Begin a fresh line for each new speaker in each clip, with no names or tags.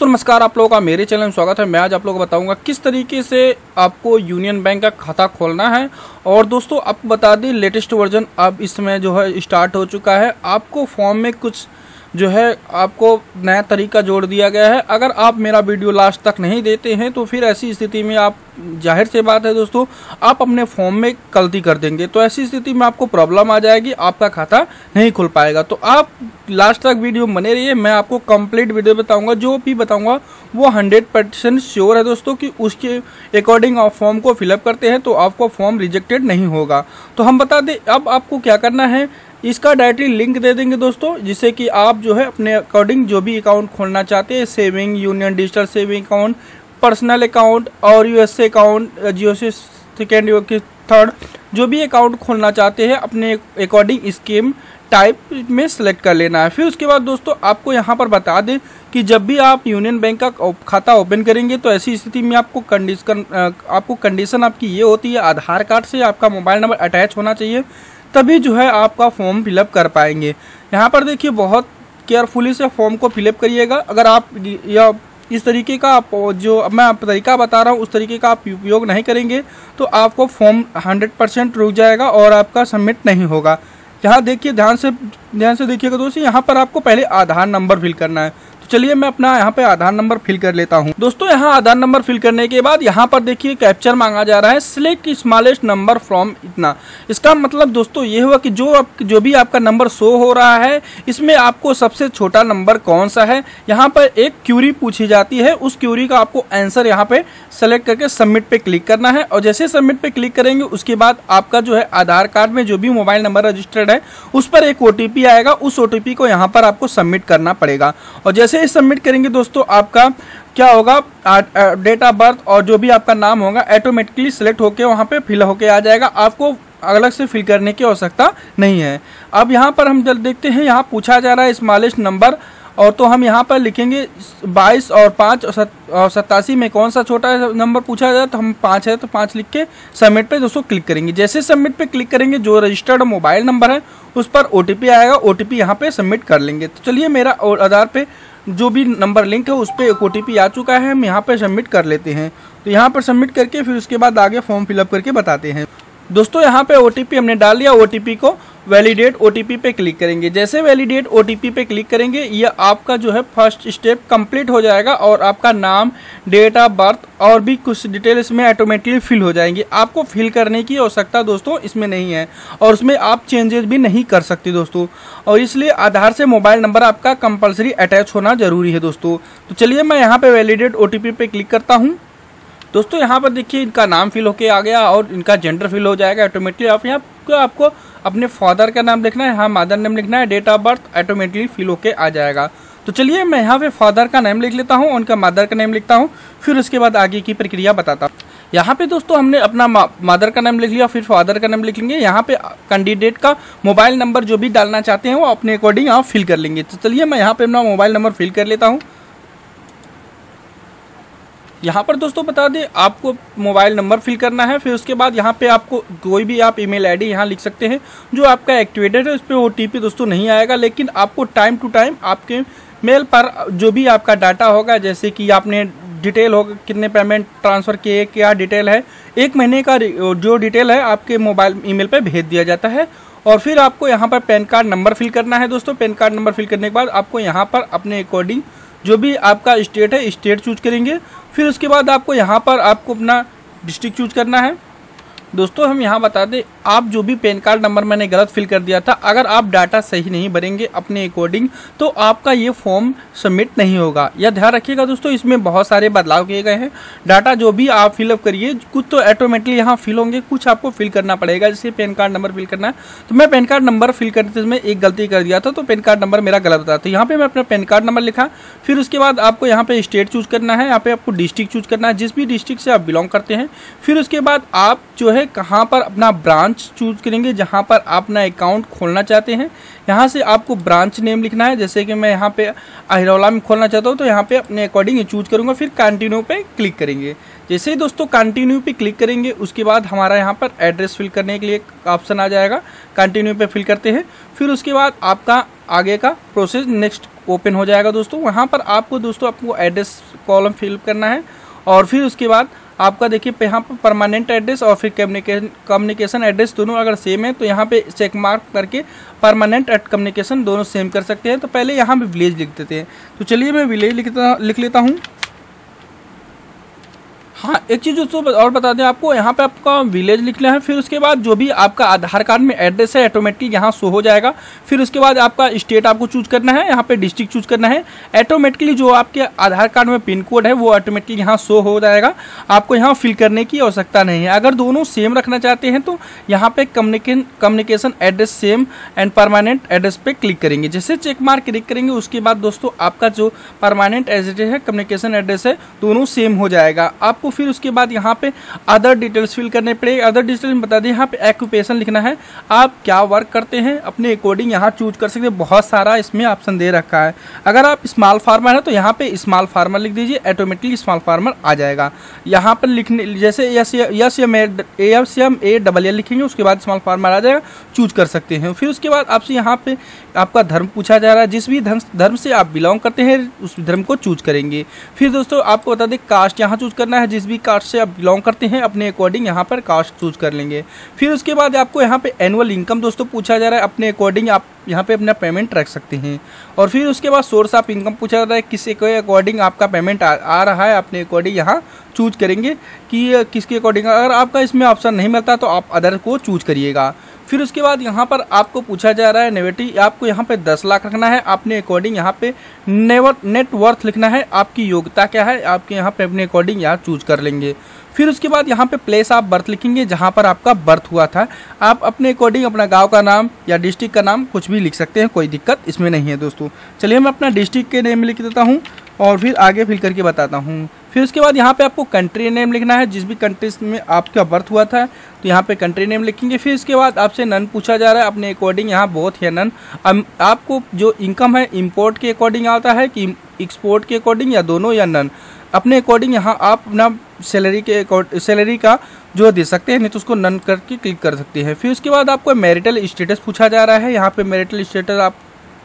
तो नमस्कार, आप लोगों का मेरे चैनल में स्वागत है। मैं आज आप लोगों को बताऊंगा किस तरीके से आपको यूनियन बैंक का खाता खोलना है। और दोस्तों आपको बता दें, लेटेस्ट वर्जन अब इसमें जो है स्टार्ट हो चुका है। आपको फॉर्म में कुछ जो है आपको नया तरीका जोड़ दिया गया है। अगर आप मेरा वीडियो लास्ट तक नहीं देते हैं तो फिर ऐसी स्थिति में आप, जाहिर सी बात है दोस्तों, आप अपने फॉर्म में गलती कर देंगे। तो ऐसी स्थिति में आपको प्रॉब्लम आ जाएगी, आपका खाता नहीं खुल पाएगा। तो आप लास्ट तक वीडियो बने रहिए, मैं आपको कंप्लीट वीडियो बताऊंगा। जो भी बताऊंगा वो 100% श्योर है दोस्तों कि उसके अकॉर्डिंग आप फॉर्म को फिलअप करते हैं तो आपको फॉर्म रिजेक्टेड नहीं होगा। तो हम बता दें अब आपको क्या करना है। इसका डायरेक्टली लिंक दे देंगे दोस्तों, जिससे कि आप जो है अपने अकॉर्डिंग जो भी अकाउंट खोलना चाहते हैं, saving, union digital saving account, personal account और यूएसए अकाउंट, जियो से सेकेंड की थर्ड, जो भी अकाउंट खोलना चाहते हैं अपने अकॉर्डिंग स्कीम टाइप में सेलेक्ट कर लेना है। फिर उसके बाद दोस्तों आपको यहाँ पर बता दें कि जब भी आप यूनियन बैंक का खाता ओपन करेंगे तो ऐसी स्थिति में आपको कंडीशन आपकी ये होती है, आधार कार्ड से आपका मोबाइल नंबर अटैच होना चाहिए, तभी जो है आपका फॉर्म फिलअप कर पाएंगे। यहाँ पर देखिए, बहुत केयरफुली से फॉर्म को फिलअप करिएगा। अगर आप या इस तरीके का आप जो अब मैं आप तरीका बता रहा हूँ उस तरीके का आप उपयोग नहीं करेंगे तो आपको फॉर्म 100% रुक जाएगा और आपका सबमिट नहीं होगा। यहाँ देखिए, ध्यान से देखिएगा दोस्तों, यहाँ पर आपको पहले आधार नंबर फिल करना है। चलिए मैं अपना यहाँ पे आधार नंबर फिल कर लेता हूँ। दोस्तों यहाँ आधार नंबर फिल करने के बाद यहाँ पर देखिए कैप्चर मांगा जा रहा है, सिलेक्ट स्मॉलेस्ट नंबर फ्रॉम इतना। इसका मतलब दोस्तों ये हुआ कि जो भी आपका नंबर शो हो रहा है इसमें आपको सबसे छोटा नंबर कौन सा है। यहाँ पर एक क्यूरी पूछी जाती है, उस क्यूरी का आपको आंसर यहाँ पे सेलेक्ट करके सबमिट पे क्लिक करना है। और जैसे सबमिट पे क्लिक करेंगे उसके बाद आपका जो है आधार कार्ड में जो भी मोबाइल नंबर रजिस्टर्ड है उस पर एक OTP आएगा, उस OTP को यहाँ पर आपको सबमिट करना पड़ेगा। और जैसे सबमिट करेंगे दोस्तों आपका क्या होगा, डेट ऑफ बर्थ और जो भी आपका नाम होगा ऑटोमेटिकली सिलेक्ट होके वहां पे फिल होके आ जाएगा। आपको अलग से फिल करने की आवश्यकता नहीं है। अब यहाँ पर हम जल्द देखते हैं, यहाँ पूछा जा रहा है स्मॉलेस्ट नंबर, और तो हम यहाँ पर लिखेंगे 22 और 5 और 87 में कौन सा छोटा नंबर पूछा जाए, तो हम 5 है तो 5 लिख के सबमिट पे दोस्तों क्लिक करेंगे। जैसे सबमिट पे क्लिक करेंगे जो रजिस्टर्ड मोबाइल नंबर है उस पर OTP आएगा, OTP यहाँ पे सबमिट कर लेंगे। तो चलिए मेरा और आधार पे जो भी नंबर लिंक है उस पर एक OTP आ चुका है, हम यहाँ पे सबमिट कर लेते हैं। तो यहाँ पर सबमिट करके फिर उसके बाद आगे फॉर्म फिलअप करके बताते हैं। दोस्तों यहाँ पे OTP हमने डाल दिया, OTP को वैलिडेट OTP पे क्लिक करेंगे। जैसे वैलिडेट OTP पे क्लिक करेंगे ये आपका जो है फर्स्ट स्टेप कंप्लीट हो जाएगा और आपका नाम, डेट ऑफ बर्थ और भी कुछ डिटेल इसमें ऑटोमेटिकली फिल हो जाएंगी। आपको फिल करने की आवश्यकता दोस्तों इसमें नहीं है और उसमें आप चेंजेस भी नहीं कर सकते दोस्तों। और इसलिए आधार से मोबाइल नंबर आपका कंपलसरी अटैच होना जरूरी है दोस्तों। तो चलिए मैं यहाँ पे वैलिडेट OTP पे क्लिक करता हूँ। दोस्तों यहाँ पर देखिए इनका नाम फिल होके आ गया और इनका जेंडर फिल हो जाएगा ऑटोमेटिकली। आप यहाँ आपको अपने फादर का नाम लिखना है, यहाँ मदर नेम लिखना है, date of birth automatically fill होके आ जाएगा। तो चलिए मैं यहाँ पे फादर का नेम लिख लेता हूँ, उनका मदर का नेम लिखता हूँ, फिर उसके बाद आगे की प्रक्रिया बताता हूँ। यहाँ पे दोस्तों हमने अपना मदर का नाम लिख लिया, फिर फादर का नाम लिख लेंगे। यहाँ पे कैंडिडेट का मोबाइल नंबर जो भी डालना चाहते हैं वो अपने अकॉर्डिंग आप फिल कर लेंगे। तो चलिए मैं यहाँ पे अपना मोबाइल नंबर फिल कर लेता हूँ। यहाँ पर दोस्तों बता दें आपको मोबाइल नंबर फिल करना है, फिर उसके बाद यहाँ पे आपको कोई भी आप ईमेल आईडी यहाँ लिख सकते हैं जो आपका एक्टिवेटेड है। उस पर OTP दोस्तों नहीं आएगा, लेकिन आपको टाइम टू टाइम आपके मेल पर जो भी आपका डाटा होगा, जैसे कि आपने डिटेल होगा, कितने पेमेंट ट्रांसफ़र किए, क्या डिटेल है, 1 महीने का जो डिटेल है आपके मोबाइल ईमेल पर भेज दिया जाता है। और फिर आपको यहाँ पर पैन कार्ड नंबर फिल करना है दोस्तों। पैन कार्ड नंबर फिल करने के बाद आपको यहाँ पर अपने अकॉर्डिंग जो भी आपका स्टेट है स्टेट चूज करेंगे। फिर उसके बाद आपको यहाँ पर आपको अपना डिस्ट्रिक्ट चूज करना है। दोस्तों हम यहाँ बता दें, आप जो भी पैन कार्ड नंबर मैंने गलत फिल कर दिया था, अगर आप डाटा सही नहीं भरेंगे अपने अकॉर्डिंग तो आपका ये फॉर्म सबमिट नहीं होगा। यह ध्यान रखिएगा दोस्तों, इसमें बहुत सारे बदलाव किए गए हैं। डाटा जो भी आप फिलअप करिए, कुछ तो ऑटोमेटिकली यहाँ फिल होंगे, कुछ आपको फिल करना पड़ेगा। जैसे पैन कार्ड नंबर फिल करना है, तो मैं पैन कार्ड नंबर फिल करते समय एक गलती कर दिया था, तो पैन कार्ड नंबर मेरा गलत था। तो यहाँ पे मैं अपना पैन कार्ड नंबर लिखा, फिर उसके बाद आपको यहाँ पे स्टेट चूज करना है, यहाँ पे आपको डिस्ट्रिक्ट चूज करना है, जिस भी डिस्ट्रिक्ट से आप बिलोंग करते हैं। फिर उसके बाद आप जो है कहाँ पर अपना ब्रांच चूज करेंगे जहाँ पर आप अपना अकाउंट खोलना चाहते हैं। यहाँ से आपको ब्रांच नेम लिखना है, जैसे कि मैं यहाँ पे अहिरौला में खोलना चाहता हूँ तो यहाँ पे अपने अकॉर्डिंग चूज करूँगा। फिर कंटिन्यू पे क्लिक करेंगे। जैसे ही दोस्तों कंटिन्यू पे क्लिक करेंगे उसके बाद हमारा यहाँ पर एड्रेस फिल करने के लिए ऑप्शन आ जाएगा। कंटिन्यू पे फिल करते हैं, फिर उसके बाद आपका आगे का प्रोसेस नेक्स्ट ओपन हो जाएगा दोस्तों। वहाँ पर आपको दोस्तों आपको एड्रेस कॉलम फिल करना है और फिर उसके बाद आपका देखिए यहाँ पर परमानेंट एड्रेस और फिर कम्युनिकेशन एड्रेस दोनों अगर सेम है तो यहाँ पे चेक मार्क करके परमानेंट एट कम्युनिकेशन दोनों सेम कर सकते हैं। तो पहले यहाँ पे विलेज लिख देते हैं। तो चलिए मैं विलेज लिख लेता हूँ। हाँ, एक चीज़ दोस्तों और बता दें आपको, यहाँ पे आपका विलेज लिखना है। फिर उसके बाद जो भी आपका आधार कार्ड में एड्रेस है ऑटोमेटिकली यहाँ शो हो जाएगा। फिर उसके बाद आपका स्टेट आपको चूज करना है, यहाँ पे डिस्ट्रिक्ट चूज करना है। ऑटोमेटिकली जो आपके आधार कार्ड में पिन कोड है वो ऑटोमेटिकली यहाँ शो हो जाएगा। आपको यहाँ फिल करने की आवश्यकता नहीं है। अगर दोनों सेम रखना चाहते हैं तो यहाँ पे communication address same and permanent address पे क्लिक करेंगे। जैसे चेक मार्क क्लिक करेंगे उसके बाद दोस्तों आपका जो परमानेंट एड्रेस है कम्युनिकेशन एड्रेस है दोनों सेम हो जाएगा। आपको फिर उसके बाद यहाँ पे अदर डिटेल्स फिल करने पड़ेगा। अदर डिटेल्स में बता दें यहाँ पे ऑक्यूपेशन लिखना है, आप क्या वर्क करते हैं अपने अकॉर्डिंग यहाँ चूज कर सकते हैं। बहुत सारा इसमें ऑप्शन दे रखा है। अगर आप स्मॉल फार्मर है तो यहाँ पे स्मॉल फार्मर लिख दीजिए, ऑटोमेटिकली स्मॉल फार्मर आ जाएगा। यहाँ पर लिखने जैसे यस या ए डबल एल लिखेंगे उसके बाद स्मॉल फार्मर आ जाएगा, चूज कर सकते हैं। फिर उसके बाद आपसे यहाँ पे आपका धर्म पूछा जा रहा है, जिस भी धर्म से आप बिलोंग करते हैं उस धर्म को चूज करेंगे। फिर दोस्तों आपको बता दें कास्ट यहाँ चूज करना है, जिस भी कास्ट से आप बिलोंग करते हैं अपने अकॉर्डिंग यहाँ पर कास्ट चूज कर लेंगे। फिर उसके बाद आपको यहाँ पे एनुअल इनकम दोस्तों पूछा जा रहा है, अपने अकॉर्डिंग आप यहाँ पे अपना पेमेंट रख सकते हैं। और फिर उसके बाद सोर्स ऑफ इनकम पूछा जा रहा है, किसी के अकॉर्डिंग आपका पेमेंट आ रहा है, अपने अकॉर्डिंग यहाँ चूज करेंगे कि किसके अकॉर्डिंग। अगर आपका इसमें ऑप्शन नहीं मिलता तो आप अदर को चूज करिएगा। फिर उसके बाद यहाँ पर आपको पूछा जा रहा है नेवेटी, आपको यहाँ पे 10 लाख रखना है, अपने अकॉर्डिंग यहाँ पे नेट वर्थ लिखना है, आपकी योग्यता क्या है आपके यहाँ पे अपने अकॉर्डिंग यहाँ चूज कर लेंगे। फिर उसके बाद यहाँ पे प्लेस ऑफ बर्थ लिखेंगे, जहाँ पर आपका बर्थ हुआ था। आप अपने अकॉर्डिंग अपना गांव का नाम या डिस्ट्रिक्ट का नाम कुछ भी लिख सकते हैं, कोई दिक्कत इसमें नहीं है दोस्तों। चलिए मैं अपना डिस्ट्रिक्ट के नेम लिख देता हूँ और फिर आगे फिल करके बताता हूँ। फिर उसके बाद यहाँ पे आपको कंट्री नेम लिखना है, जिस भी कंट्री में आपका बर्थ हुआ था तो यहाँ पे कंट्री नेम लिखेंगे। फिर इसके बाद आपसे नन पूछा जा रहा है, अपने अकॉर्डिंग यहाँ बहुत है नन। आपको जो इनकम है इंपोर्ट के अकॉर्डिंग आता है कि एक्सपोर्ट के अकॉर्डिंग या दोनों या नन, अपने अकॉर्डिंग यहाँ आप अपना सैलरी का जो दे सकते हैं, नहीं तो उसको नन करके क्लिक कर सकते हैं। फिर उसके बाद आपको मैरिटल स्टेटस पूछा जा रहा है, यहाँ पे मैरिटल स्टेटस आप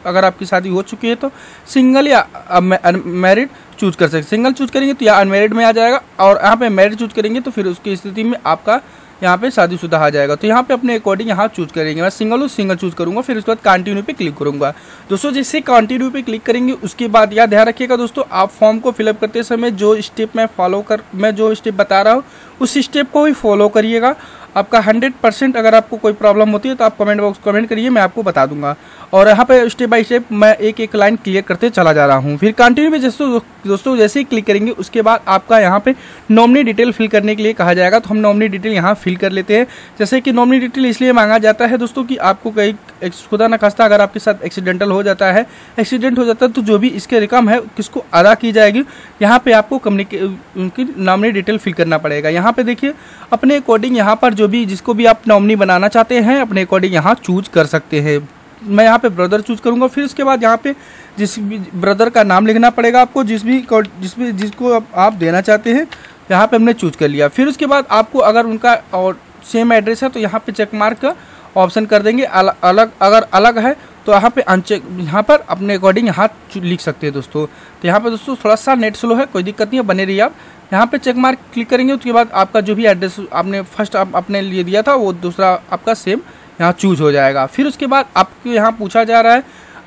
अगर आपकी शादी हो चुकी है तो सिंगल या अनमैरिड चूज कर सकते। सिंगल चूज करेंगे तो या अनमैरिड में आ जाएगा, और यहाँ पे मैरिड चूज करेंगे तो फिर उसकी स्थिति में आपका यहाँ पे शादीशुदा आ जाएगा। तो यहाँ पे अपने अकॉर्डिंग यहाँ चूज करेंगे। मैं सिंगल चूज करूंगा, फिर उसके बाद कंटिन्यू पे क्लिक करूंगा। दोस्तों जैसे कंटिन्यू पे क्लिक करेंगे उसके बाद याद ध्यान रखिएगा दोस्तों, आप फॉर्म को फिलअप करते समय जो स्टेप मैं जो स्टेप बता रहा हूँ उस स्टेप को भी फॉलो करिएगा। आपका 100% अगर आपको कोई प्रॉब्लम होती है तो आप कमेंट बॉक्स कमेंट करिए, मैं आपको बता दूंगा। और यहाँ पे स्टेप बाय स्टेप मैं एक एक लाइन क्लियर करते चला जा रहा हूँ। फिर कंटिन्यू पे दोस्तों जैसे ही क्लिक करेंगे उसके बाद आपका यहाँ पे नॉमिनी डिटेल फिल करने के लिए कहा जाएगा, तो हम नॉमिनी डिटेल यहाँ फिल कर लेते हैं। जैसे कि नॉमिनी डिटेल इसलिए मांगा जाता है दोस्तों कि आपको कहीं खुदा न खास्ता अगर आपके साथ एक्सीडेंट हो जाता है तो जो भी इसके रकम है किसको अदा की जाएगी, यहाँ पे आपको उनकी नॉमिनी डिटेल फिल करना पड़ेगा। यहाँ पे देखिए अपने अकॉर्डिंग यहाँ पर जो भी जिसको भी आप नॉमिनी बनाना चाहते हैं अपने अकॉर्डिंग यहाँ चूज कर सकते हैं। मैं यहाँ पे ब्रदर चूज करूंगा। फिर उसके बाद यहाँ पे जिस भी ब्रदर का नाम लिखना पड़ेगा आपको, जिसको आप देना चाहते हैं यहाँ पे हमने चूज कर लिया। फिर उसके बाद आपको अगर उनका और सेम एड्रेस है तो यहाँ पे चेक मार्क का ऑप्शन कर देंगे। अगर अलग है तो यहाँ पे अनचेक, यहाँ पर अपने अकॉर्डिंग यहाँ लिख सकते हैं दोस्तों। तो यहाँ पे दोस्तों थोड़ा सा नेट स्लो है, कोई दिक्कत नहीं है, बने रहिए आप। यहाँ पे चेक मार्क क्लिक करेंगे उसके बाद आपका जो भी एड्रेस आपने फर्स्ट अपने लिए दिया था वो दूसरा आपका सेम यहाँ चूज हो जाएगा। फिर उसके बाद आपको यहाँ पूछा जा रहा है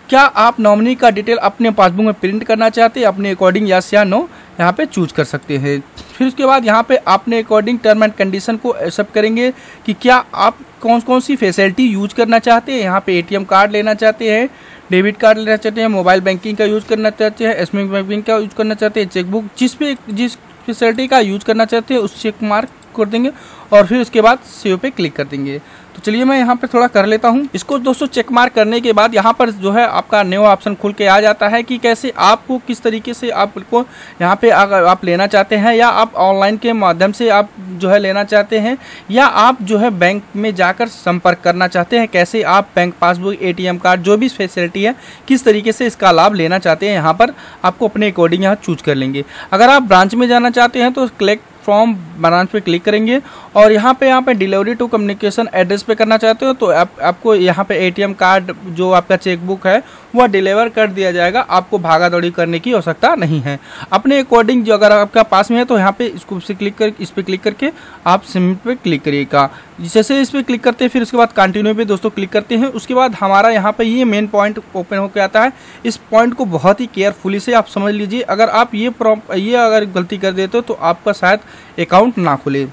क्या आप नॉमिनी का डिटेल अपने पासबुक में प्रिंट करना चाहते हैं, अपने अकॉर्डिंग यस या नो यहाँ पे चूज कर सकते हैं। फिर उसके बाद यहाँ पे अपने अकॉर्डिंग टर्म एंड कंडीशन को एक्सेप्ट करेंगे कि क्या आप कौन सी फैसिलिटी यूज करना चाहते हैं। यहाँ पे एटीएम कार्ड लेना चाहते हैं, डेबिट कार्ड लेना चाहते हैं, मोबाइल बैंकिंग का यूज करना चाहते हैं, एसएमएस बैंकिंग का यूज करना चाहते हैं, चेकबुक जिस फैसिलिटी का यूज करना चाहते हैं उस चेक मार्क कर देंगे और फिर उसके बाद सेव पे क्लिक कर देंगे। तो चलिए मैं यहाँ पे थोड़ा कर लेता हूँ इसको। दोस्तों चेक मार्क करने के बाद यहाँ पर जो है आपका न्यू ऑप्शन खुल के आ जाता है कि कैसे आपको किस तरीके से आपको यहाँ पे अगर आप लेना चाहते हैं या आप ऑनलाइन के माध्यम से आप जो है लेना चाहते हैं या आप जो है बैंक में जाकर संपर्क करना चाहते हैं, कैसे आप बैंक पासबुक एटीएम कार्ड जो भी फैसिलिटी है किस तरीके से इसका लाभ लेना चाहते हैं, यहाँ पर आपको अपने अकॉर्डिंग यहाँ चूज कर लेंगे। अगर आप ब्रांच में जाना चाहते हैं तो कलेक्ट फ्रॉम ब्रांच पे क्लिक करेंगे और यहाँ पे डिलीवरी टू कम्युनिकेशन एड्रेस पे करना चाहते हो तो आपको यहाँ पे एटीएम कार्ड जो आपका चेकबुक है वह डिलीवर कर दिया जाएगा। आपको भागा दौड़ी करने की आवश्यकता नहीं है। अपने अकॉर्डिंग जो अगर आपका पास में है तो यहाँ पे इसको से क्लिक कर इस पर क्लिक करके आप सबमिट पे क्लिक करिएगा। जैसे इस पर क्लिक करते हैं फिर उसके बाद कंटिन्यू पे दोस्तों क्लिक करते हैं। उसके बाद हमारा यहाँ पे ये मेन पॉइंट ओपन होकर आता है। इस पॉइंट को बहुत ही केयरफुली से आप समझ लीजिए। अगर आप ये अगर गलती कर देते हो तो आपका शायद अकाउंट ना खुले।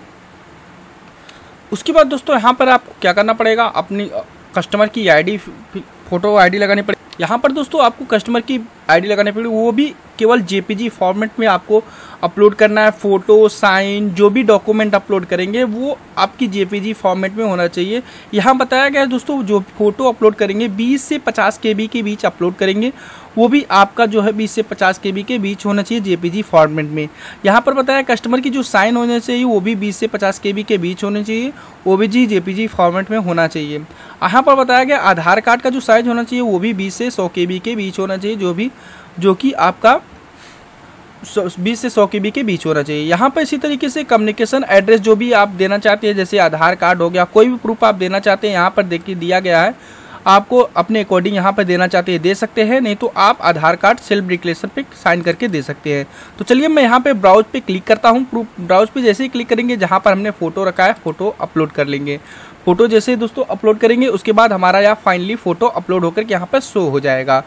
उसके बाद दोस्तों यहाँ पर आपको क्या करना पड़ेगा, अपनी कस्टमर की आईडी फोटो आईडी लगानी पड़ेगी। यहाँ पर दोस्तों आपको कस्टमर की आईडी लगानी पड़ेगी, वो भी केवल जेपीजी फॉर्मेट में आपको अपलोड करना है। फोटो, साइन, जो भी डॉक्यूमेंट अपलोड करेंगे वो आपकी जेपीजी फॉर्मेट में होना चाहिए। यहाँ बताया गया है दोस्तों, जो फोटो अपलोड करेंगे 20 से 50 केबी के बीच अपलोड करेंगे, वो भी आपका जो है 20 से 50 केबी के बीच होना चाहिए जेपीजी फॉर्मेट में। यहाँ पर बताया कस्टमर की जो साइन होने चाहिए वो भी 20 से 50 केबी के बीच होने चाहिए, वो भी जेपीजी फॉर्मेट में होना चाहिए। यहाँ पर बताया गया आधार कार्ड का जो साइज होना चाहिए वो भी 20 से 100 केबी के बीच होना चाहिए, जो कि आपका 20 से 100 केबी के बीच होना चाहिए। यहाँ पर इसी तरीके से कम्युनिकेशन एड्रेस जो भी आप देना चाहते हैं, जैसे आधार कार्ड हो गया, कोई भी प्रूफ आप देना चाहते हैं यहाँ पर देखिए दिया गया है। आपको अपने अकॉर्डिंग यहाँ पर देना चाहते हैं दे सकते हैं, नहीं तो आप आधार कार्ड सेल्फ डिक्लेरेशन पे साइन करके दे सकते हैं। तो चलिए मैं यहाँ पे ब्राउज पे क्लिक करता हूँ। ब्राउज पे जैसे ही क्लिक करेंगे जहाँ पर हमने फोटो रखा है फोटो अपलोड कर लेंगे। फोटो जैसे ही दोस्तों अपलोड करेंगे उसके बाद हमारा यहाँ फाइनली फोटो अपलोड होकर यहाँ पर शो हो जाएगा।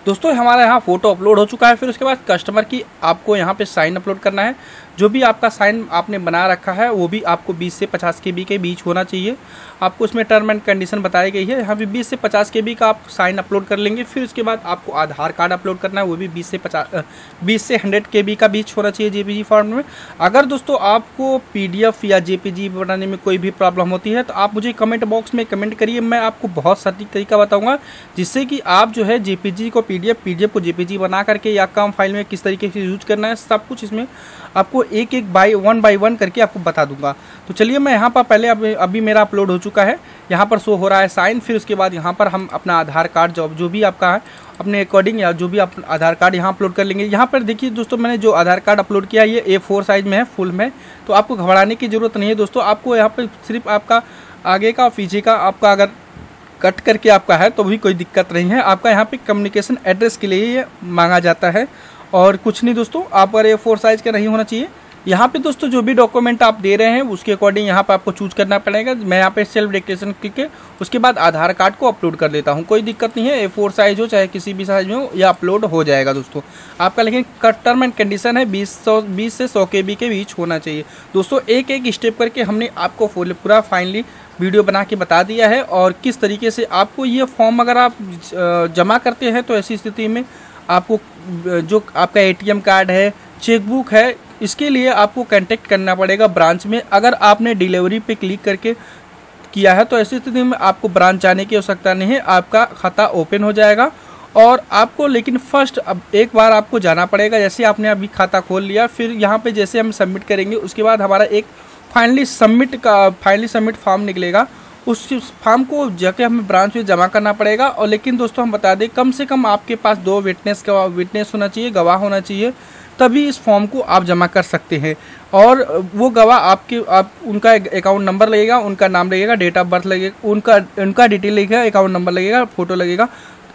दोस्तों हमारा यहाँ फोटो अपलोड हो चुका है। फिर उसके बाद कस्टमर की आपको यहाँ पे साइन अपलोड करना है। जो भी आपका साइन आपने बना रखा है वो भी आपको 20 से 50 केबी के बीच होना चाहिए। आपको इसमें टर्म एंड कंडीशन बताई गई है। यहाँ पे 20 से 50 केबी का आप साइन अपलोड कर लेंगे। फिर उसके बाद आपको आधार कार्ड अपलोड करना है, वो भी 20 से 100 केबी का बीच होना चाहिए जेपीजी फॉर्मेट में। अगर दोस्तों आपको पीडीएफ या जेपीजी बनाने में कोई भी प्रॉब्लम होती है तो आप मुझे कमेंट बॉक्स में कमेंट करिए, मैं आपको बहुत सटीक तरीका बताऊँगा जिससे कि आप जो है जेपीजी को पीडीएफ को जेपीजी बना करके या कम फाइल में किस तरीके से यूज करना है सब कुछ इसमें आपको एक वन बाय वन करके आपको बता दूंगा। तो चलिए मैं यहाँ पर पहले अभी मेरा अपलोड हो चुका है। यहाँ पर शो हो रहा है साइन। फिर उसके बाद यहाँ पर हम अपना आधार कार्ड जो भी आपका है अपने अकॉर्डिंग या जो भी आप आधार कार्ड यहाँ अपलोड कर लेंगे। यहाँ पर देखिए दोस्तों मैंने जो आधार कार्ड अपलोड किया ये A4 साइज में है, फुल में, तो आपको घबराने की ज़रूरत नहीं है दोस्तों। आपको यहाँ पर सिर्फ आपका आगे का पीछे का आपका अगर कट करके आपका है तो भी कोई दिक्कत नहीं है। आपका यहाँ पे कम्युनिकेशन एड्रेस के लिए ये मांगा जाता है और कुछ नहीं दोस्तों। आप अगर A4 साइज का नहीं होना चाहिए। यहाँ पे दोस्तों जो भी डॉक्यूमेंट आप दे रहे हैं उसके अकॉर्डिंग यहाँ पे आपको चूज करना पड़ेगा। मैं यहाँ पे सेल्फ डिक्लेरेशन क्लिक के उसके बाद आधार कार्ड को अपलोड कर देता हूँ, कोई दिक्कत नहीं है। A4 साइज हो चाहे किसी भी साइज में हो यह अपलोड हो जाएगा दोस्तों आपका। लेकिन टर्म एंड कंडीशन है 20 से 100 केबी के बीच होना चाहिए दोस्तों। एक एक स्टेप करके हमने आपको पूरा फाइनली वीडियो बना के बता दिया है और किस तरीके से आपको ये फॉर्म अगर आप जमा करते हैं तो ऐसी स्थिति में आपको जो आपका ATM कार्ड है, चेकबुक है, इसके लिए आपको कांटेक्ट करना पड़ेगा ब्रांच में। अगर आपने डिलीवरी पे क्लिक करके किया है तो ऐसी स्थिति में आपको ब्रांच जाने की आवश्यकता नहीं है, आपका खाता ओपन हो जाएगा। और आपको लेकिन फर्स्ट अब एक बार आपको जाना पड़ेगा। जैसे आपने अभी खाता खोल लिया, फिर यहाँ पे जैसे हम सबमिट करेंगे उसके बाद हमारा एक फाइनली सबमिट फॉर्म निकलेगा। उस फॉर्म को जाके हमें ब्रांच में जमा करना पड़ेगा। और लेकिन दोस्तों हम बता दें कम से कम आपके पास 2 विटनेस होना चाहिए, गवाह होना चाहिए, तभी इस फॉर्म को आप जमा कर सकते हैं। और वो गवाह उनका अकाउंट नंबर लगेगा, उनका नाम लगेगा, डेट ऑफ बर्थ लगेगा, उनका डिटेल लगेगा, अकाउंट नंबर लगेगा, फोटो लगेगा,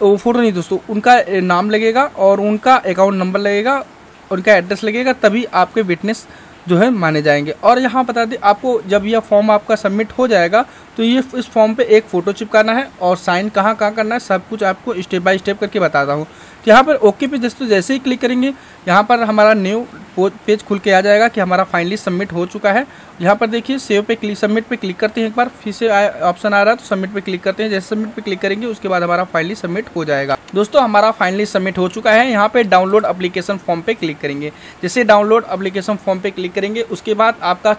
वो फोटो नहीं दोस्तों, उनका नाम लगेगा और उनका अकाउंट नंबर लगेगा, उनका एड्रेस लगेगा, तभी आपके विटनेस जो है माने जाएंगे। और यहाँ बता दें आपको जब यह फॉर्म आपका सबमिट हो जाएगा तो ये इस फॉर्म पे एक फ़ोटो चिपकाना है और साइन कहाँ करना है सब कुछ आपको स्टेप बाय स्टेप करके बताता हूँ। तो यहाँ पर ओके पे दोस्तों जैसे ही क्लिक करेंगे यहाँ पर हमारा न्यू पेज खुल के आ जाएगा कि हमारा फाइनली सबमिट हो चुका है। यहाँ पर देखिए सेव पे क्लिक, सबमिट पे क्लिक करते हैं, एक बार फिर से ऑप्शन आ रहा है तो सबमिट पे क्लिक करते हैं। जैसे सबमिट पे क्लिक करेंगे उसके बाद हमारा फाइनली सबमिट हो जाएगा। दोस्तों हमारा फाइनली सबमिट हो चुका है। यहाँ पे डाउनलोड एप्लीकेशन फॉर्म पे क्लिक करेंगे। जैसे डाउनलोड एप्लीकेशन फॉर्म पे क्लिक करेंगे उसके बाद आपका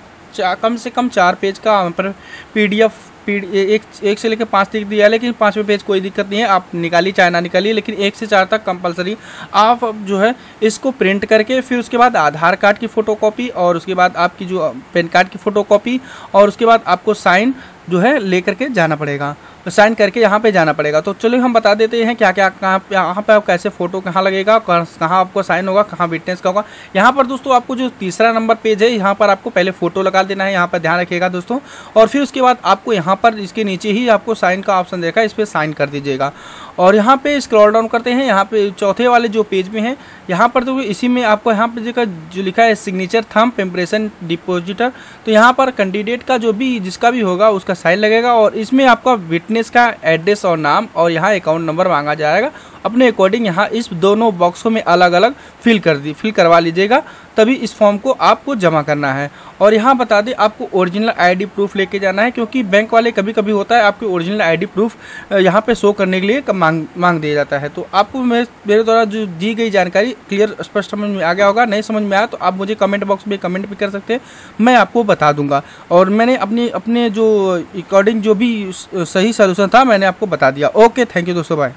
कम से कम 4 पेज का यहाँ पर PDF एक से लेकर 5 तक दिया है, लेकिन 5वें पेज कोई दिक्कत नहीं है, आप निकालिए चाहे ना निकालिए, लेकिन 1 से 4 तक कंपलसरी आप जो है इसको प्रिंट करके फिर उसके बाद आधार कार्ड की फ़ोटोकॉपी और उसके बाद आपकी जो पैन कार्ड की फ़ोटोकॉपी और उसके बाद आपको साइन जो है लेकर के जाना पड़ेगा, तो साइन करके यहाँ पे जाना पड़ेगा। तो चलिए हम बता देते हैं क्या क्या कहाँ यहाँ पे आप कैसे फ़ोटो कहाँ लगेगा, कहाँ आपको साइन होगा, कहाँ विटनेस का होगा। यहाँ पर दोस्तों आपको जो तीसरा नंबर पेज है, यहाँ पर आपको पहले फ़ोटो लगा देना है, यहाँ पर ध्यान रखिएगा दोस्तों। और फिर उसके बाद आपको यहाँ पर इसके नीचे ही आपको साइन का ऑप्शन देखा, इस पर साइन कर दीजिएगा। और यहाँ पे स्क्रॉल डाउन करते हैं, यहाँ पे चौथे वाले जो पेज में है, यहाँ पर तो इसी में आपको यहाँ पे जो लिखा है सिग्नेचर थंब इम्प्रेशन डिपॉजिटर, तो यहाँ पर कैंडिडेट का जो भी जिसका भी होगा उसका साइन लगेगा। और इसमें आपका विटनेस का एड्रेस और नाम और यहाँ अकाउंट नंबर मांगा जाएगा, अपने अकॉर्डिंग यहाँ इस दोनों बॉक्सों में अलग अलग फिल करवा लीजिएगा, तभी इस फॉर्म को आपको जमा करना है। और यहाँ बता दें आपको ओरिजिनल आईडी प्रूफ लेके जाना है, क्योंकि बैंक वाले कभी कभी होता है आपके ओरिजिनल आईडी प्रूफ यहाँ पे शो करने के लिए मांग दिया जाता है। तो आपको मेरे द्वारा जो दी गई जानकारी क्लियर स्पष्ट समझ में आ गया होगा। नहीं समझ में आया तो आप मुझे कमेंट बॉक्स में कमेंट भी कर सकते हैं, मैं आपको बता दूंगा। और मैंने अपने जो अकॉर्डिंग जो भी सही सोल्यूशन था मैंने आपको बता दिया। ओके, थैंक यू दोस्तों, बाय।